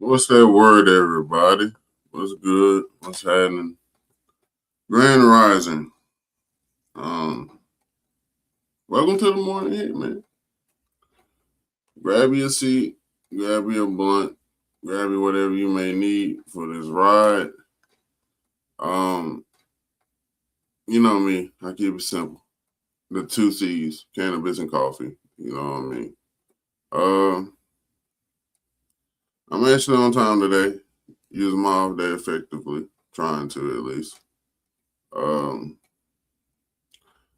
What's that word, everybody? What's good? What's happening? Grand Rising. Welcome to the morning hit, man. Grab your seat, grab your blunt, grab your whatever you may need for this ride. You know me, I keep it simple. The 2 C's, cannabis and coffee. You know what I mean? I'm actually on time today. Using my off day effectively. Trying to, at least.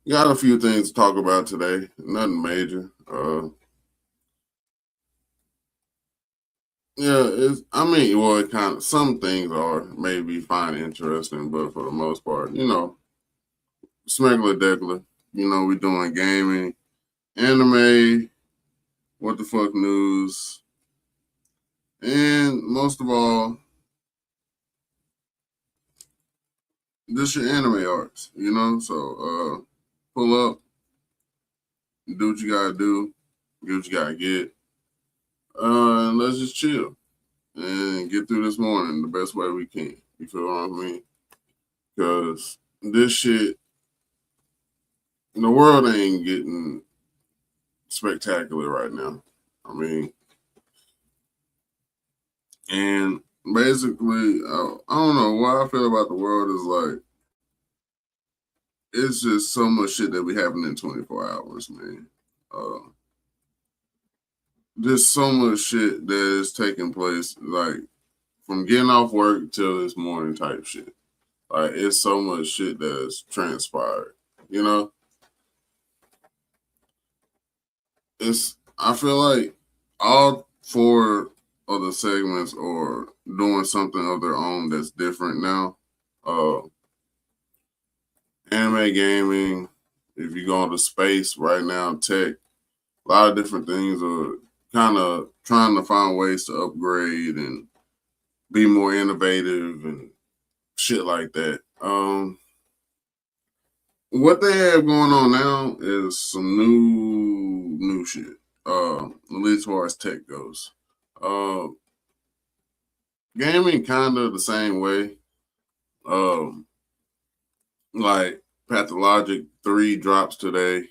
Got a few things to talk about today. Nothing major. It kind of, some things are maybe find interesting, but for the most part, smegular degular. We doing gaming, anime, what the fuck news, and most of all, just your anime arts, So pull up, do what you gotta do, get what you gotta get, and let's just chill and get through this morning the best way we can. You feel what I mean? Because this shit, the world ain't getting spectacular right now. And basically, I don't know what I feel about the world is like, it's just so much shit that be happening in 24 hours, man. Just so much shit that is taking place, like from getting off work till this morning type shit. Like, it's so much shit that has transpired, I feel like all 4 of the segments are doing something of their own that's different now. Anime, gaming, if you go into space right now, tech, a lot of different things are kind of trying to find ways to upgrade and be more innovative and shit like that. What they have going on now is some new shit. At least as far as tech goes. Gaming kind of the same way. Like Pathologic 3 drops today.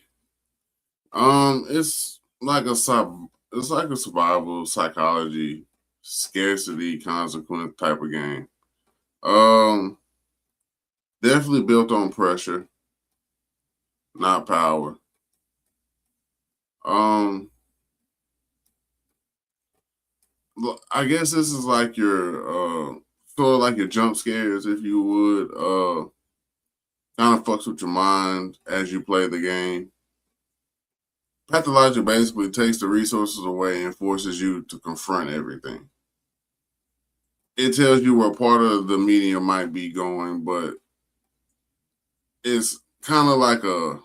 It's like a survival psychology, scarcity consequence type of game. Definitely built on pressure, not power. I guess this is like your sort of like your jump scares, if you would. Kind of fucks with your mind as you play the game. Pathologic basically takes the resources away and forces you to confront everything. It tells you where part of the medium might be going, but it's kind of like a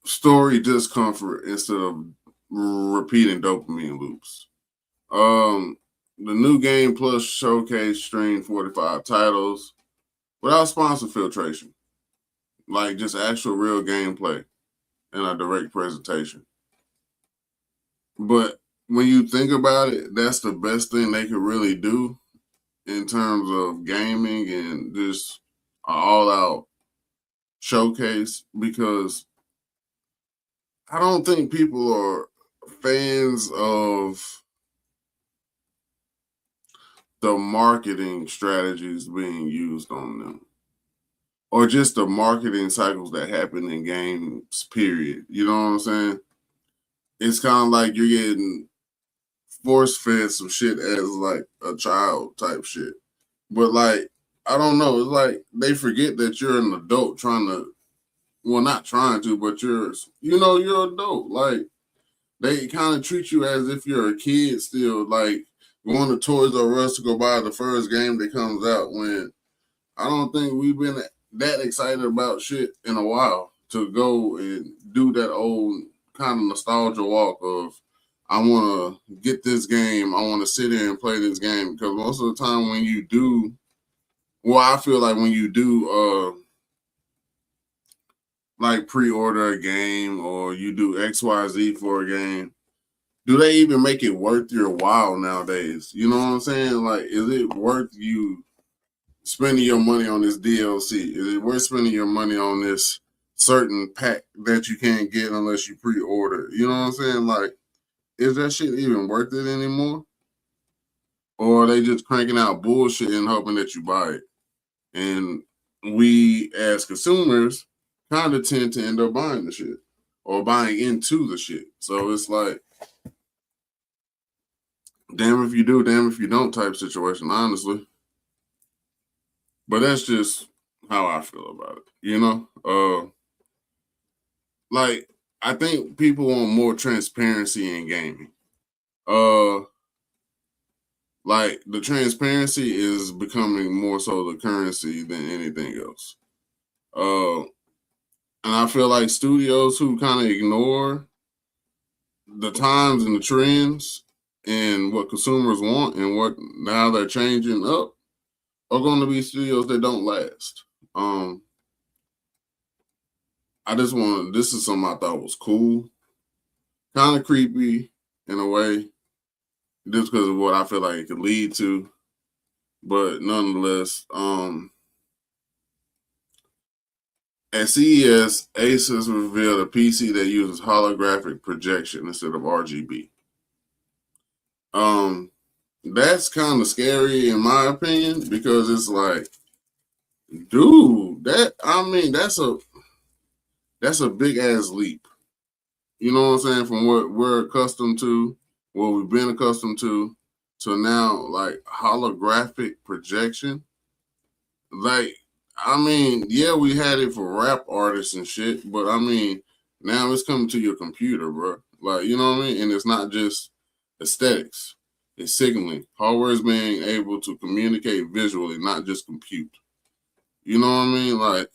story discomfort instead of repeating dopamine loops. The new Game Plus showcase streamed 45 titles without sponsor filtration, like just actual real gameplay and a direct presentation. But when you think about it, that's the best thing they could really do in terms of gaming and just an all-out showcase, because I don't think people are fans of the marketing strategies being used on them, or just the marketing cycles that happen in games, period. You know what I'm saying? It's kind of like you're getting force fed some shit as like a child type shit. But like, I don't know. It's like they forget that you're an adult trying to, well, not trying to, but you're an adult. Like, they kind of treat you as if you're a kid still, like going to Toys R Us to go buy the first game that comes out, when I don't think we've been that excited about shit in a while to go and do that old kind of nostalgia walk of, I want to get this game. I want to sit here and play this game, because most of the time when you do, well, I feel like when you do like pre-order a game or you do XYZ for a game, do they even make it worth your while nowadays? You know what I'm saying? Like, is it worth you spending your money on this DLC? Is it worth spending your money on this certain pack that you can't get unless you pre-order? You know what I'm saying? Like, is that shit even worth it anymore? Or are they just cranking out bullshit and hoping that you buy it? And we as consumers kind of tend to end up buying the shit or buying into the shit. So it's like, damn if you do, damn if you don't type situation, honestly. But that's just how I feel about it, you know? Like, I think people want more transparency in gaming. Uh like, the transparency is becoming more so the currency than anything else. Uh and I feel like studios who kind of ignore the times and the trends and what consumers want and what now they're changing up are going to be studios that don't last. Um, I just want, this is something I thought was cool, kind of creepy in a way, just because of what I feel like it could lead to. But nonetheless, at CES, Asus revealed a PC that uses holographic projection instead of RGB. Um, that's kind of scary in my opinion, because it's like, dude, that's a big ass leap. You know what I'm saying? From what we're accustomed to, what we've been accustomed to now, like holographic projection. Like, I mean, yeah, we had it for rap artists and shit, but I mean, now it's coming to your computer, bro. Like, you know what I mean? And it's not just aesthetics, it's signaling. Hardware is being able to communicate visually, not just compute. You know what I mean? Like,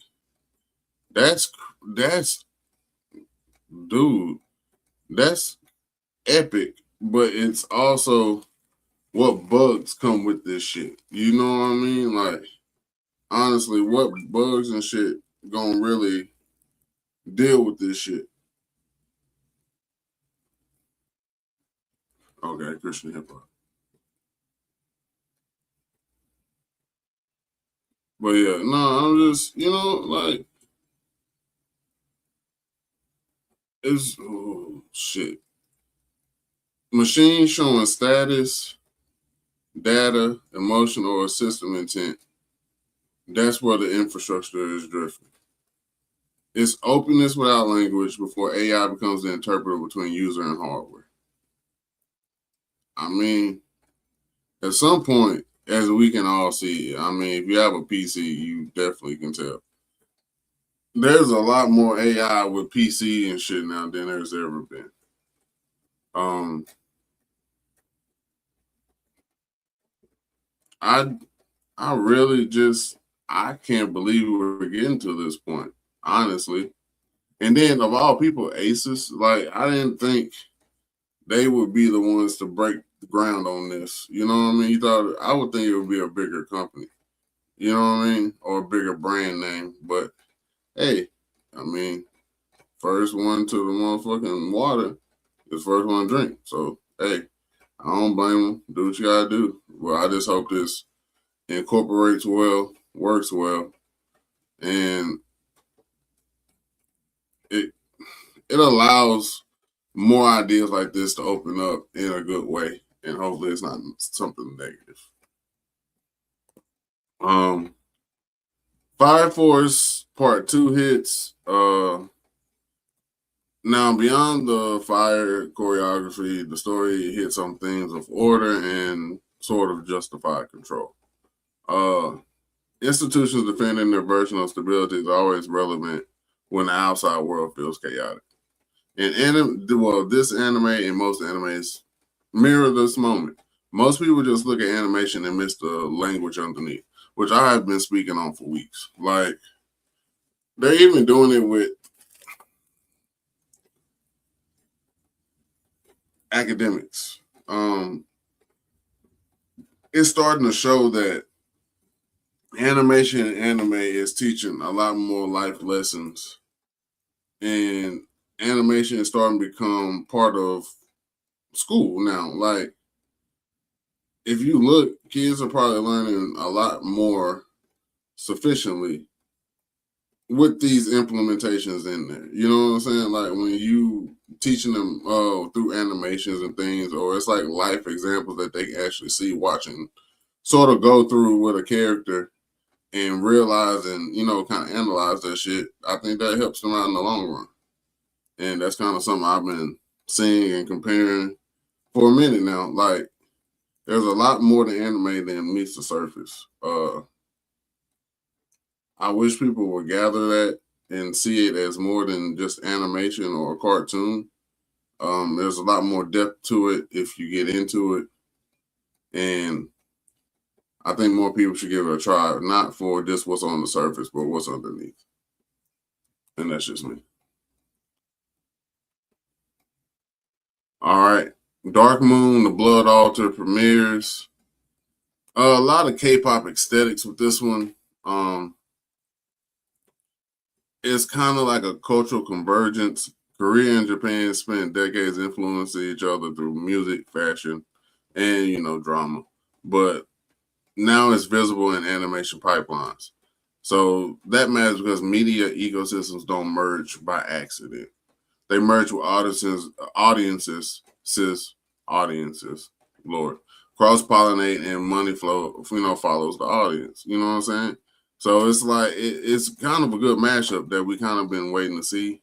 that's dude, that's epic, but it's also what bugs come with this shit. You know what I mean? Like, honestly, what bugs and shit gonna really deal with this shit? Okay, Christian hip hop. But yeah, no, I'm just, like, it's, oh, shit. Machine showing status, data, emotion, or system intent. That's where the infrastructure is drifting. It's openness without language before AI becomes the interpreter between user and hardware. I mean, at some point, as we can all see, I mean, if you have a PC, you definitely can tell. There's a lot more AI with PC and shit now than there's ever been. Um, I I really just, I can't believe we're getting to this point, honestly. And then of all people, Asus, like, I didn't think they would be the ones to break the ground on this. You know what I mean? You thought, I would think it would be a bigger company. You know what I mean? Or a bigger brand name. But hey, I mean, first one to the motherfucking water is first one to drink. So hey, I don't blame them. Do what you gotta do. Well, I just hope this incorporates well, works well, and it it allows more ideas like this to open up in a good way, and hopefully it's not something negative. Fire Force Part 2 hits. Now, beyond the fire choreography, the story hits on themes of order and sort of justified control. Institutions defending their version of stability is always relevant when the outside world feels chaotic. And this anime and most animes mirror this moment. Most people just look at animation and miss the language underneath, which I have been speaking on for weeks. Like, they're even doing it with academics. It's starting to show that animation and anime is teaching a lot more life lessons, and animation is starting to become part of school now. Like, if you look, kids are probably learning a lot more sufficiently with these implementations in there. You know what I'm saying? Like, when you teaching them through animations and things, or it's like life examples that they can actually see watching, sort of go through with a character and realize and, kind of analyze that shit. I think that helps them out in the long run. And that's kind of something I've been seeing and comparing for a minute now. Like, there's a lot more to anime than meets the surface. I wish people would gather that and see it as more than just animation or a cartoon. There's a lot more depth to it if you get into it. And I think more people should give it a try, not for just what's on the surface, but what's underneath. And that's just me. All right. Dark Moon, The Blood Altar premieres. A lot of K-pop aesthetics with this one. It's kind of like a cultural convergence. Korea and Japan spent decades influencing each other through music, fashion, and drama. But now it's visible in animation pipelines. So that matters because media ecosystems don't merge by accident. They merge with audiences, Lord. Cross-pollinate and money flow, follows the audience. You know what I'm saying? So it's like it's kind of a good mashup that we kind of been waiting to see.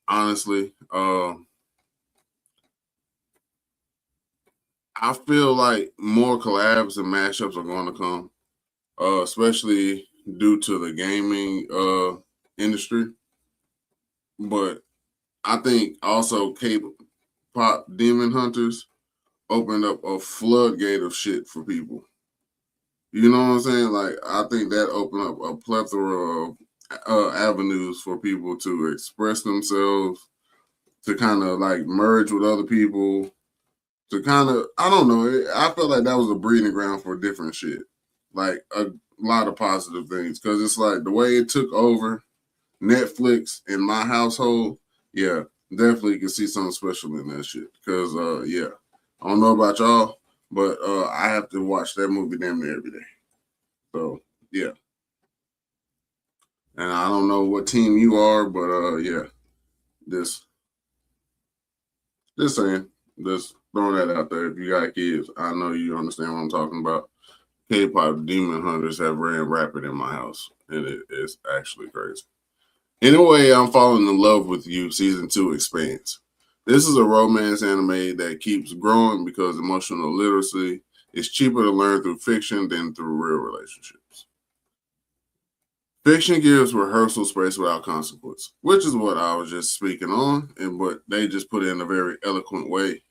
Honestly, I feel like more collabs and mashups are going to come, especially due to the gaming industry. But I think also K-pop Demon Hunters opened up a floodgate of shit for people. You know what I'm saying? Like, I think that opened up a plethora of avenues for people to express themselves, to kind of like merge with other people, to kind of, I don't know. I felt like that was a breeding ground for different shit, like a lot of positive things. Because it's like the way it took over Netflix in my household, yeah, definitely can see something special in that shit. Because, yeah, I don't know about y'all, but I have to watch that movie damn near every day. So, yeah. And I don't know what team you are, but yeah, just saying, just throwing that out there. If you got kids, I know you understand what I'm talking about. K-pop Demon Hunters have ran rapid in my house, and it is actually crazy. Anyway, I'm Falling in Love with You. Season 2 expands. This is a romance anime that keeps growing because emotional literacy is cheaper to learn through fiction than through real relationships. Fiction gives rehearsal space without consequence, which is what I was just speaking on, and what they just put it in a very eloquent way.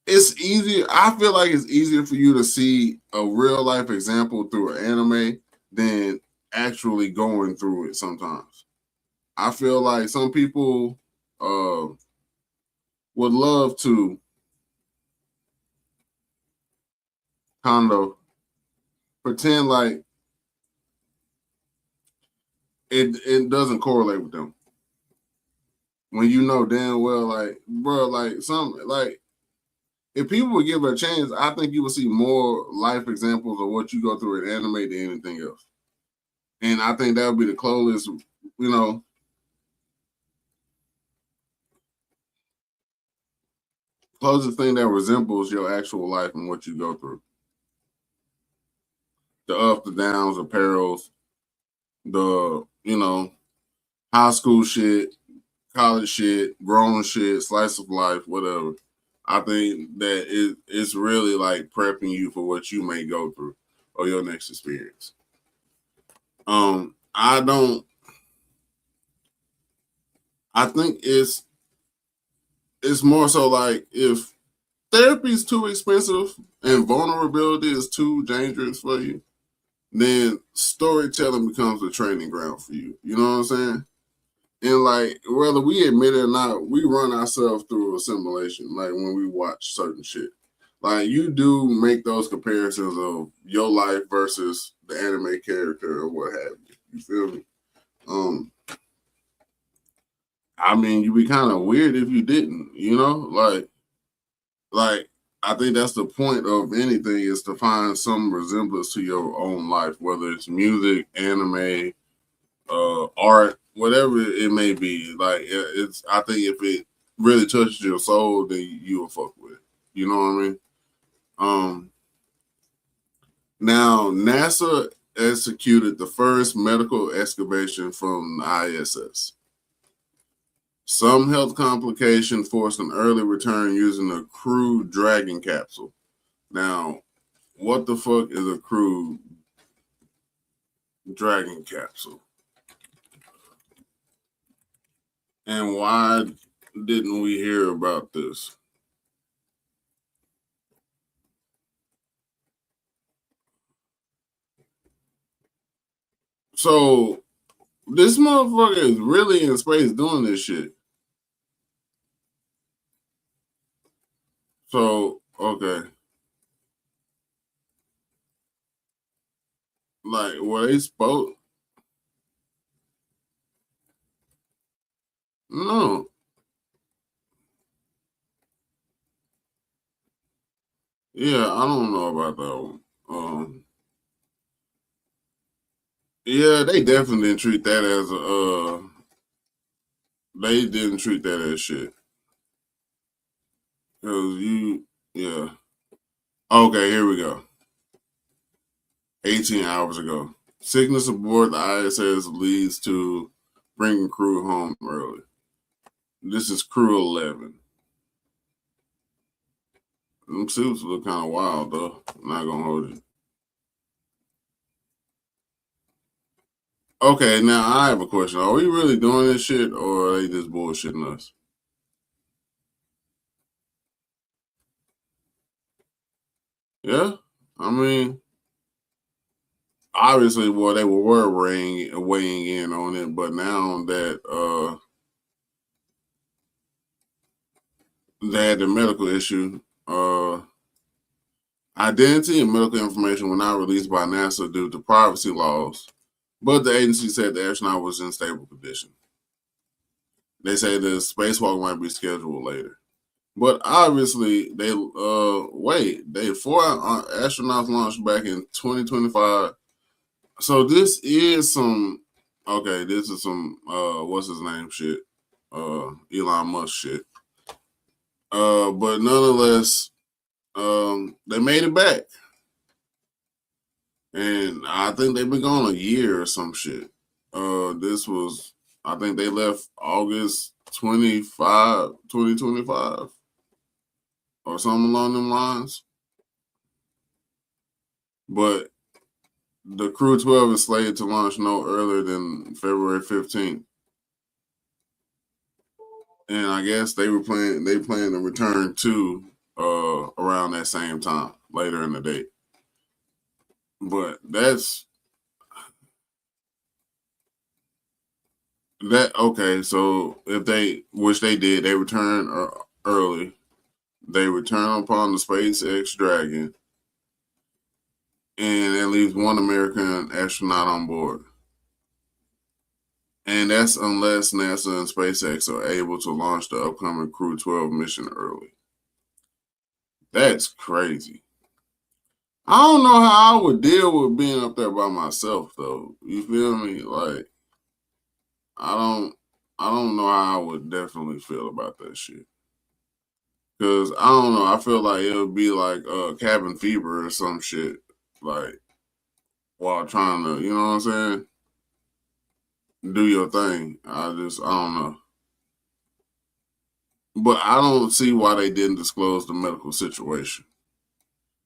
It's easier. I feel like it's easier for you to see a real life example through an anime than actually going through it sometimes. I feel like some people would love to kind of pretend like it doesn't correlate with them. When you know damn well, like, bro, like if people would give it a chance, I think you would see more life examples of what you go through in anime than anything else. And I think that would be the closest, you know, closest thing that resembles your actual life and what you go through. The ups, the downs, the perils, the, high school shit, college shit, grown shit, slice of life, whatever. I think that it's really like prepping you for what you may go through or your next experience. I think it's more so like if therapy is too expensive and vulnerability is too dangerous for you, then storytelling becomes a training ground for you. You know what I'm saying? And like, whether we admit it or not, we run ourselves through assimilation. Like when we watch certain shit, like you do make those comparisons of your life versus the anime character or what have you. You feel me? I mean, you'd be kind of weird if you didn't. Like I think that's the point of anything is to find some resemblance to your own life, whether it's music, anime, art, whatever it may be. Like I think if it really touches your soul, then you will fuck with it. You know what I mean? Now NASA executed the first medical excavation from the ISS. Some health complication forced an early return using a Crew Dragon capsule. Now, what the fuck is a Crew Dragon capsule? And why didn't we hear about this? So, this motherfucker is really in space doing this shit. So, okay. Like, were they spoke? No. Yeah, I don't know about that one. Yeah, they definitely didn't treat that as they didn't treat that as shit. Cause yeah. Okay, here we go. 18 hours ago. Sickness aboard the ISS leads to bringing crew home early. This is crew 11. Them suits look kind of wild, though. I'm not gonna hold you. Okay, now I have a question. Are we really doing this shit, or are they just bullshitting us? Yeah, I mean, obviously, well, they were weighing in on it, but now that they had the medical issue, identity and medical information were not released by NASA due to privacy laws, but the agency said the astronaut was in stable condition. They say the spacewalk might be scheduled later. But obviously, they 4 astronauts launched back in 2025. So this is some okay. This is some what's his name shit, Elon Musk shit. But nonetheless, they made it back, and I think they've been gone a year or some shit. This was I think they left August 2025 or something along them lines. But the Crew 12 is slated to launch no earlier than February 15th. And I guess they plan to return to around that same time later in the day. But that's that okay, so if they which they did, they return early. They return upon the SpaceX Dragon and at least one American astronaut on board. And that's unless NASA and SpaceX are able to launch the upcoming Crew 12 mission early. That's crazy. I don't know how I would deal with being up there by myself though. You feel me? Like I don't I don't know how I would definitely feel about that shit. Cause I don't know. I feel like it would be like cabin fever or some shit. Like while trying to, you know what I'm saying? Do your thing. I don't know. But I don't see why they didn't disclose the medical situation.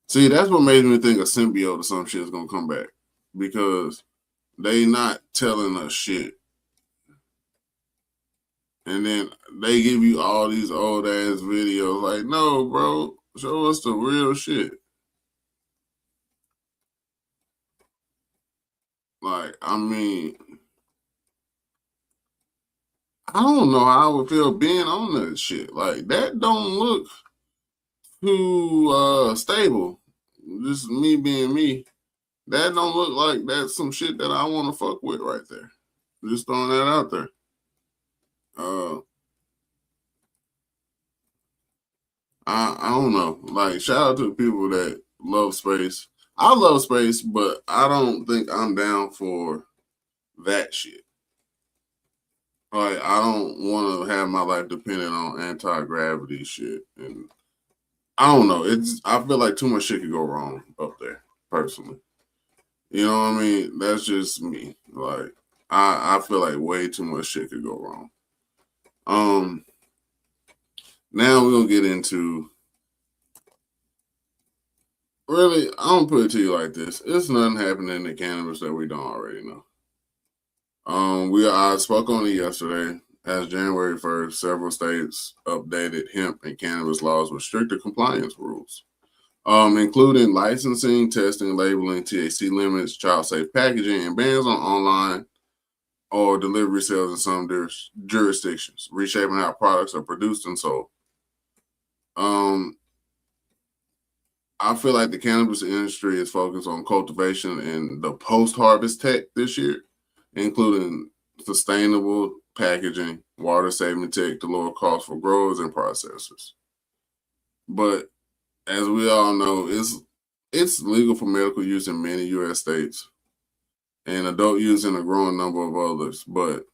See, that's what made me think a symbiote or some shit is gonna come back. Because they not telling us shit. And then they give you all these old ass videos like, no, bro, show us the real shit. Like, I mean, I don't know how I would feel being on that shit. Like, that don't look too stable. Just me being me. That don't look like that's some shit that I want to fuck with right there. Just throwing that out there. Uh, I don't know. Like, shout out to the people that love space. I love space, but I don't think I'm down for that shit. Like, I don't want to have my life dependent on anti gravity shit, and I don't know. I feel like too much shit could go wrong up there, personally. You know what I mean? That's just me. Like, I feel like way too much shit could go wrong. Now we're gonna get into really. I'm gonna put it to you like this: it's nothing happening in cannabis that we don't already know. I spoke on it yesterday. As January 1st, several states updated hemp and cannabis laws with stricter compliance rules, including licensing, testing, labeling, THC limits, child-safe packaging, and bans on online or delivery sales in some jurisdictions, reshaping how products are produced and sold. Um, I feel like the cannabis industry is focused on cultivation and the post-harvest tech this year, including sustainable packaging, water-saving tech to lower costs for growers and processors. But as we all know, it's legal for medical use in many U.S. states and adult use in a growing number of others. But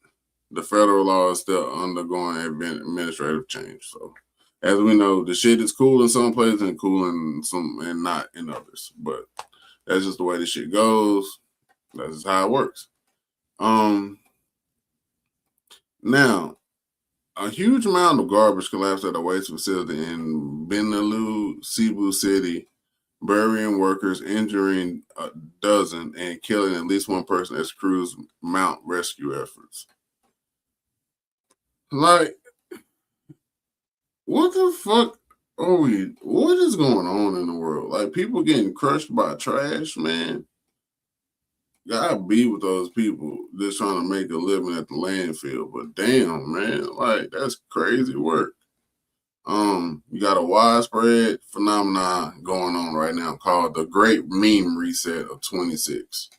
the federal law is still undergoing administrative change. So, as we know, the shit is cool in some places and cool in some and not in others. But that's just the way the shit goes. That's just how it works. Um, Now a huge amount of garbage collapsed at a waste facility in Benelux, Cebu City, burying workers, injuring a dozen, and killing at least one person as crews mount rescue efforts. Like, what the fuck are we? What is going on in the world? Like, people getting crushed by trash, man. God be with those people just trying to make a living at the landfill. But damn, man, like that's crazy work. You got a widespread phenomenon going on right now called the Great Meme Reset of 26.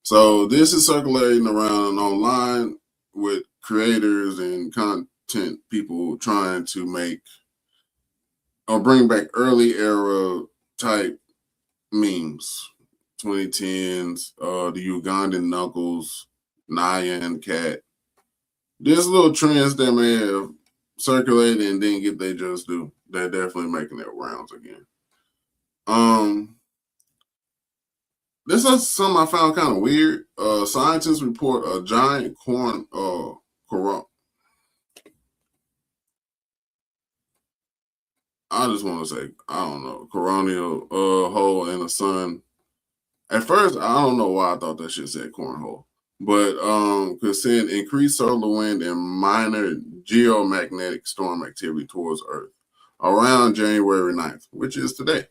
So this is circulating around online with creators and content people trying to make or bring back early era type memes, 2010s, the Ugandan Knuckles, Nyan Cat. There's little trends that may have circulated and didn't get their just due. They're definitely making their rounds again. This is something I found kind of weird. Scientists report a giant I just want to say, I don't know, coronal hole in the sun. At first, I don't know why I thought that shit said cornhole. But could send increased solar wind and minor geomagnetic storm activity towards Earth around January 9th, which is today,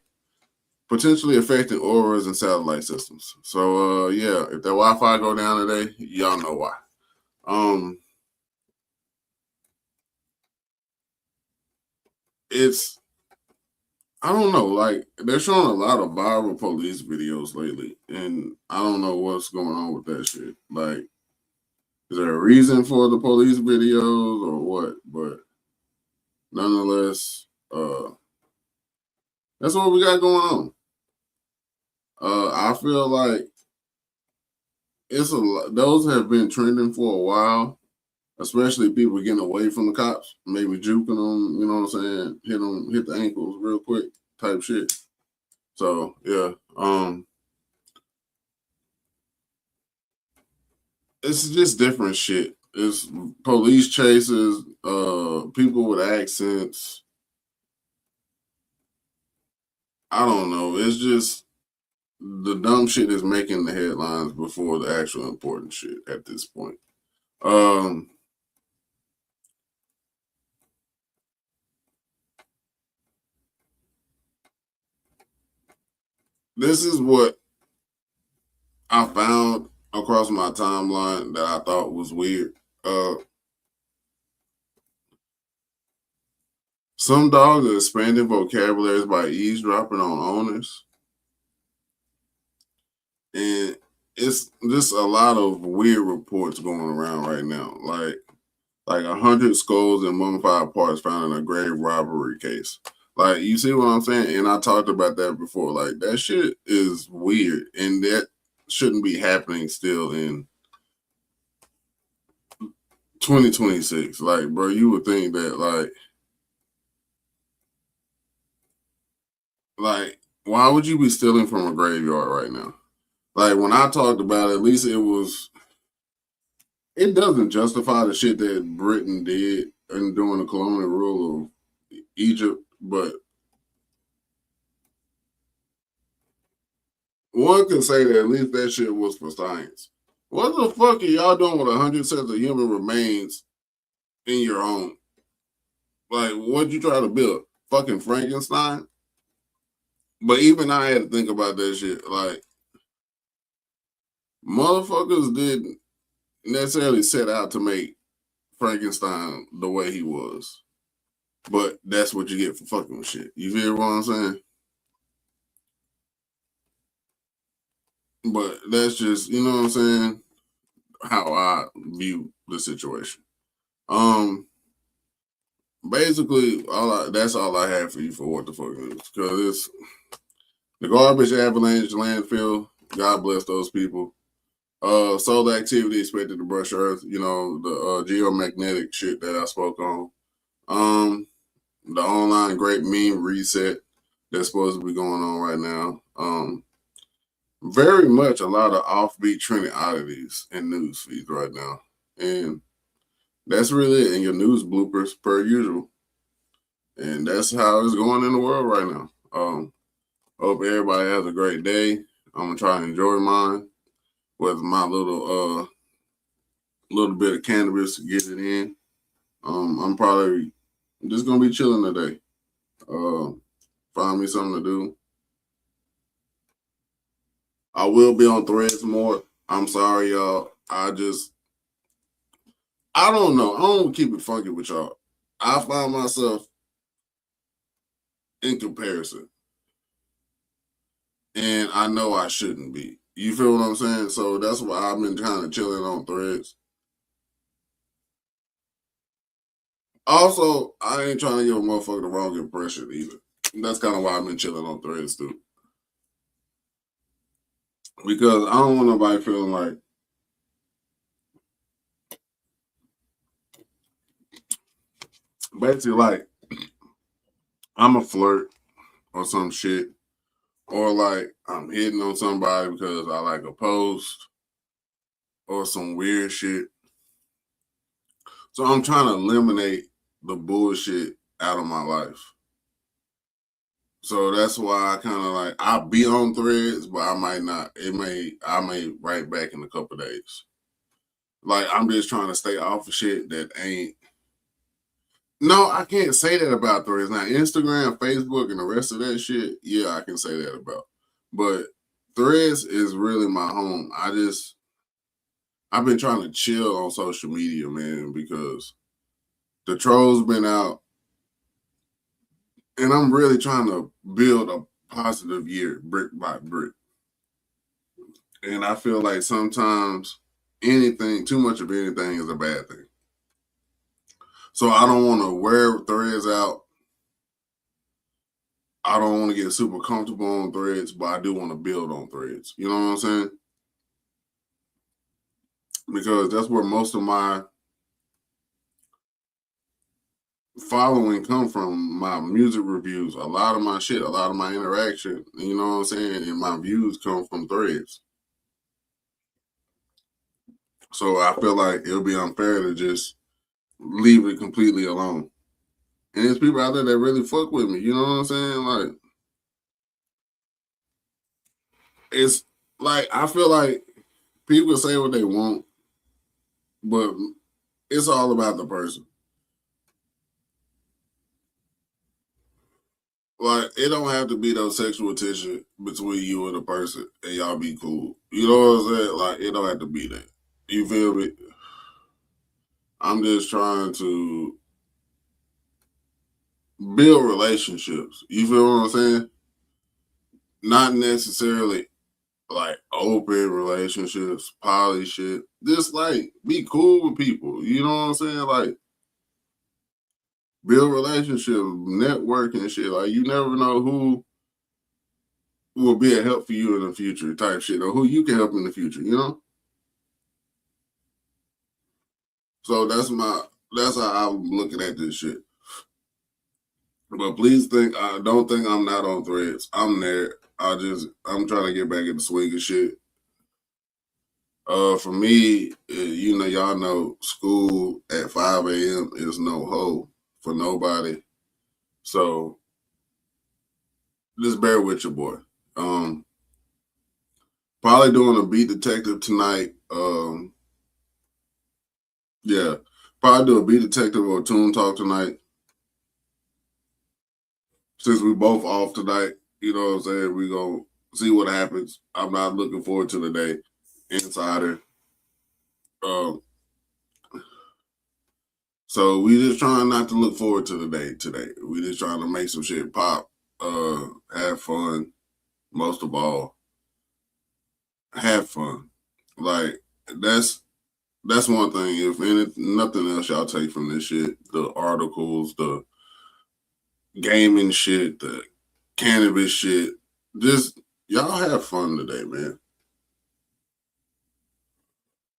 potentially affecting auras and satellite systems. So yeah, if that Wi-Fi go down today, y'all know why. It's I don't know, like they're showing a lot of viral police videos lately, and I don't know what's going on with that shit. Like, is there a reason for the police videos or what? But nonetheless, that's what we got going on. I feel like it's a lot. Those have been trending for a while, especially people getting away from the cops, maybe juking them, you know what I'm saying, hit the ankles real quick type shit. So yeah, it's just different shit. It's police chases, people with accents. I don't know. It's just the dumb shit is making the headlines before the actual important shit at this point. Um, this is what I found across my timeline that I thought was weird. Uh, some dogs are expanding vocabularies by eavesdropping on owners, and it's just a lot of weird reports going around right now. Like 100 skulls and mummified parts found in a grave robbery case. Like, you see what I'm saying? And I talked about that before. Like, that shit is weird, and that shouldn't be happening still in 2026. Like, bro, you would think that like why would you be stealing from a graveyard right now? Like, when I talked about it, at least it doesn't justify the shit that Britain did and during the colonial rule of Egypt, but one can say that at least that shit was for science. What the fuck are y'all doing with 100 sets of human remains in your home? Like, what'd you try to build? Fucking Frankenstein? But even I had to think about that shit. Like, motherfuckers didn't necessarily set out to make Frankenstein the way he was. But that's what you get for fucking with shit. You feel what I'm saying? But that's just, you know what I'm saying, how I view the situation. Um, Basically, that's all I have for you for what the fuck news. Because it's the garbage avalanche landfill. God bless those people. Solar activity expected to brush Earth. You know, the geomagnetic shit that I spoke on. The online great meme reset that's supposed to be going on right now. Very much a lot of offbeat trending oddities in news feeds right now, and that's really it in your news bloopers per usual. And that's how it's going in the world right now. Hope everybody has a great day. I'm gonna try to enjoy mine with my little bit of cannabis to get it in. I'm probably just gonna be chilling today. Uh, Find me something to do. I will be on Threads more. I'm sorry, y'all. I don't know. I don't keep it funky with y'all. I find myself in comparison, and I know I shouldn't be. You feel what I'm saying? So that's why I've been kind of chilling on Threads. Also, I ain't trying to give a motherfucker the wrong impression either. That's kind of why I've been chilling on Threads too. Because I don't want nobody feeling like basically like I'm a flirt or some shit. Or like I'm hitting on somebody because I like a post or some weird shit. So I'm trying to eliminate the bullshit out of my life. So that's why I kind of like I'll be on Threads, but I might not. I may write back in a couple days. Like, I'm just trying to stay off of shit that ain't. No, I can't say that about Threads. Now, Instagram, Facebook, and the rest of that shit, yeah, I can say that about. But Threads is really my home. I've been trying to chill on social media, man, because the trolls been out, and I'm really trying to build a positive year brick by brick. And I feel like sometimes too much of anything is a bad thing. So I don't want to wear Threads out. I don't want to get super comfortable on Threads, but I do want to build on Threads. You know what I'm saying? Because that's where most of my following come from my music reviews. A lot of my shit, a lot of my interaction, you know what I'm saying, and my views come from threads. So I feel like it'll be unfair to just leave it completely alone. And there's people out there that really fuck with me. You know what I'm saying? Like, it's like I feel like people say what they want, but it's all about the person. Like, it don't have to be no sexual tension between you and the person and y'all be cool. You know what I'm saying? Like, it don't have to be that. You feel me? I'm just trying to build relationships. You feel what I'm saying? Not necessarily like open relationships, poly shit. Just like be cool with people. You know what I'm saying? Like build relationships, network and shit. Like you never know who will be a help for you in the future type shit or who you can help in the future, you know? So that's how I'm looking at this shit. But please don't think I'm not on threads. I'm there. I'm trying to get back in the swing of shit. For me, you know, y'all know school at 5 a.m. is no ho for nobody. So just bear with your boy. Um, Probably doing a beat detective tonight. Yeah, probably do a beat detective or a tune talk tonight. Since we both off tonight, you know what I'm saying? We gonna see what happens. I'm not looking forward to the day. Insider. Um, so we just trying not to look forward to the day today. We just trying to make some shit pop. Have fun. Most of all, have fun. Like that's one thing. If nothing else, y'all take from this shit: the articles, the gaming shit, the cannabis shit. Just y'all have fun today, man.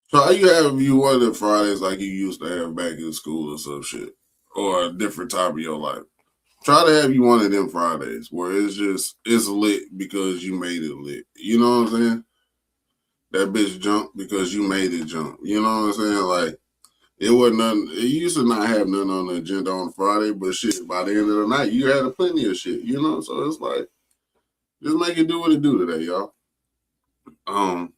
So how you one of the Fridays like you used to have back in school or some shit, or a different time of your life? Try to have you one of them Fridays where it's lit because you made it lit. You know what I'm saying? That bitch jump because you made it jump. You know what I'm saying? Like it wasn't nothing. It used to not have nothing on the agenda on Friday, but shit, by the end of the night, you had plenty of shit. You know, so it's like just make it do what it do today, y'all. Um,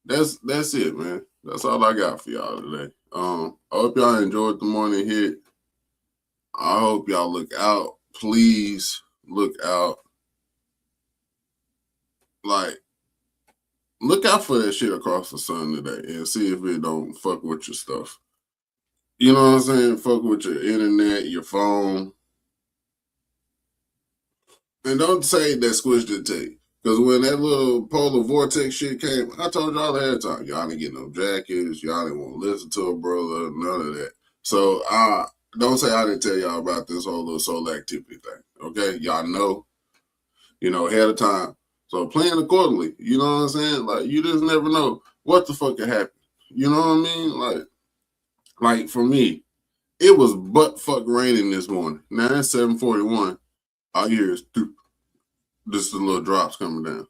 that's it, man. That's all I got for y'all today. I hope y'all enjoyed the morning hit. I hope y'all look out. Please look out. Like, look out for that shit across the sun today and see if it don't fuck with your stuff. You know what I'm saying? Fuck with your internet, your phone. And don't say that Squish didn't tell you. Because when that little polar vortex shit came, I told y'all ahead of time, y'all didn't get no jackets, y'all didn't want to listen to a brother, none of that. So don't say I didn't tell y'all about this whole little solar activity thing. Okay? Y'all know, ahead of time. So plan accordingly. You know what I'm saying? Like you just never know what the fuck could happen. You know what I mean? Like for me, it was butt fuck raining this morning. Now it's 7:41. All you hear is just the little drops coming down.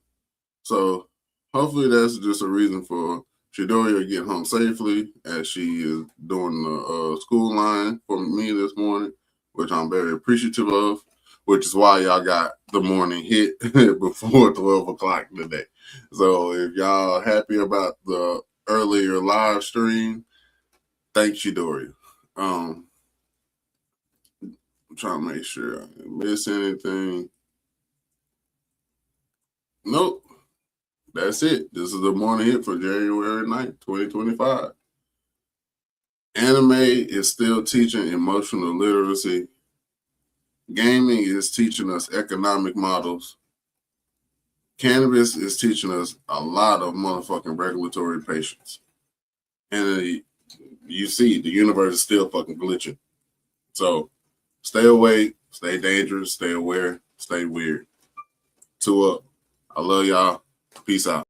So hopefully that's just a reason for Shadori to get home safely as she is doing the school line for me this morning, which I'm very appreciative of, which is why y'all got the morning hit before 12 o'clock today. So if y'all happy about the earlier live stream, thanks Shadori. I'm trying to make sure I didn't miss anything. Nope. That's it. This is the morning hit for January 9th, 2025. Anime is still teaching emotional literacy. Gaming is teaching us economic models. Cannabis is teaching us a lot of motherfucking regulatory patience. And you see, the universe is still fucking glitching. So stay awake, stay dangerous, stay aware, stay weird. Two up. I love y'all. Peace out.